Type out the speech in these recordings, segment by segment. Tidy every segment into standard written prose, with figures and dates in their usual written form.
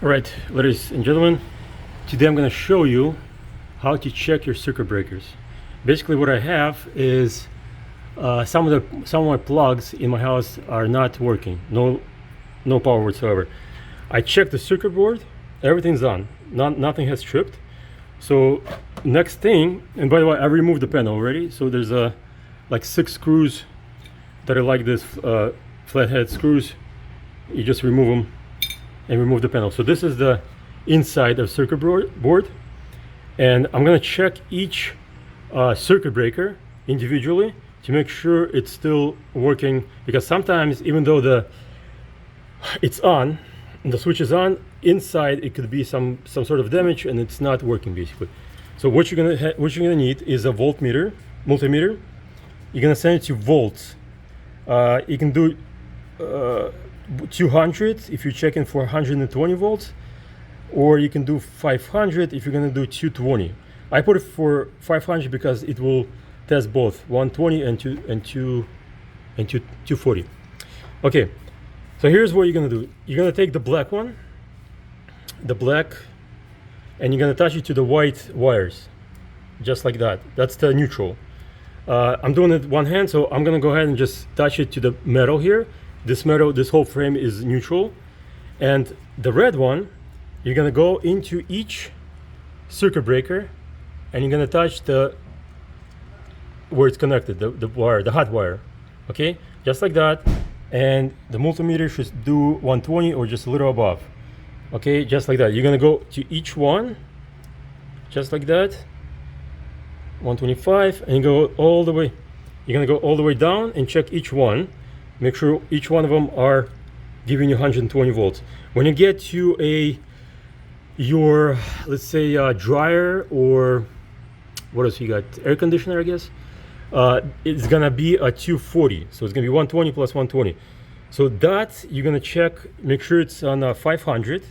Alright, ladies and gentlemen, today I'm going to show you how to check your circuit breakers. Basically what I have is some of my plugs in my house are not working, no power whatsoever. I checked the circuit board, everything's on, nothing has tripped. So next thing, and by the way I removed the panel already, so there's like 6 screws that are like this, flathead screws. You just remove them and remove the panel. So this is the inside of circuit board, and I'm going to check each circuit breaker individually to make sure it's still working, because sometimes even though it's on and the switch is on, inside it could be some sort of damage and it's not working basically. So what you're gonna need is a voltmeter, multimeter. You're gonna send it to volts. You can do 200 if you're checking for 120 volts, or you can do 500 if you're going to do 220. I put it for 500 because it will test both 120 and 240. Okay, so here's what you're going to do. You're going to take the black one, and you're going to attach it to the white wires, just like that. That's the neutral. I'm doing it one hand, so I'm going to go ahead and just attach it to the metal here. This metal, this whole frame is neutral. And the red one, you're gonna go into each circuit breaker and you're gonna touch where it's connected, the wire, the hot wire. Okay, just like that. And the multimeter should do 120 or just a little above. Okay, just like that. You're gonna go to each one, just like that. 125, and you go all the way. You're gonna go all the way down and check each one. Make sure each one of them are giving you 120 volts. When you get to your let's say dryer, or what else you got, air conditioner I guess, it's gonna be a 240, so it's gonna be 120 plus 120. So that you're gonna check, make sure it's on 500,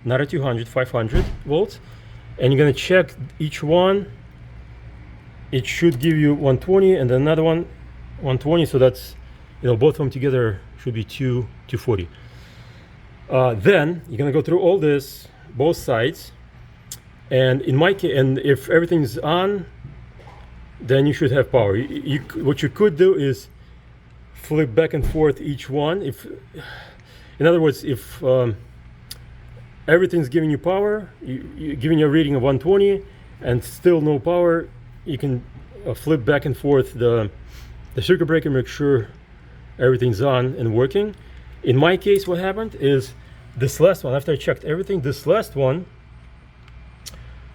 not a 200, 500 volts, and you're gonna check each one. It should give you 120 and then another one 120, so that's, both of them together should be 240. Then you're gonna go through all this, both sides, and in my case, and if everything's on, then you should have power. What you could do is flip back and forth each one. In other words, if everything's giving you power, giving you a reading of 120 and still no power, you can flip back and forth the circuit breaker, make sure everything's on and working. In my case, what happened is this last one, after I checked everything, this last one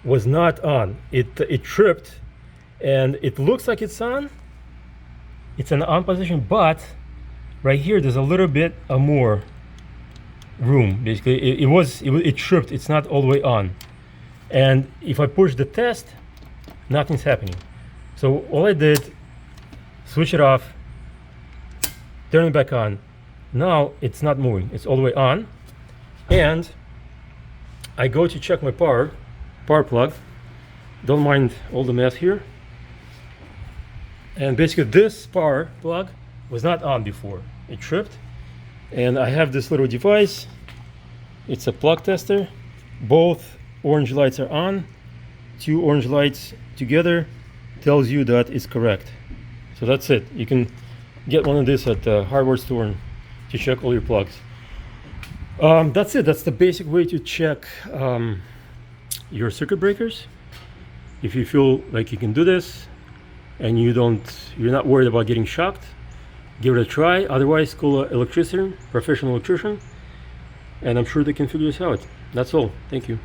was not on. It tripped, and it looks like it's on. It's an on position, but right here there's a little bit more room. Basically, it tripped. It's not all the way on. And if I push the test, nothing's happening. So all I did, switch it off, turn it back on. Now it's not moving, it's all the way on. And I go to check my power plug. Don't mind all the mess here. And basically this power plug was not on before, it tripped. And I have this little device, it's a plug tester. Both orange lights are on. 2 orange lights together tells you that it's correct. So that's it. You can get one of these at the hardware store to check all your plugs. That's it. That's the basic way to check your circuit breakers. If you feel like you can do this and you're not worried about getting shocked, give it a try. Otherwise, call an electrician, professional electrician, and I'm sure they can figure this out. That's all. Thank you.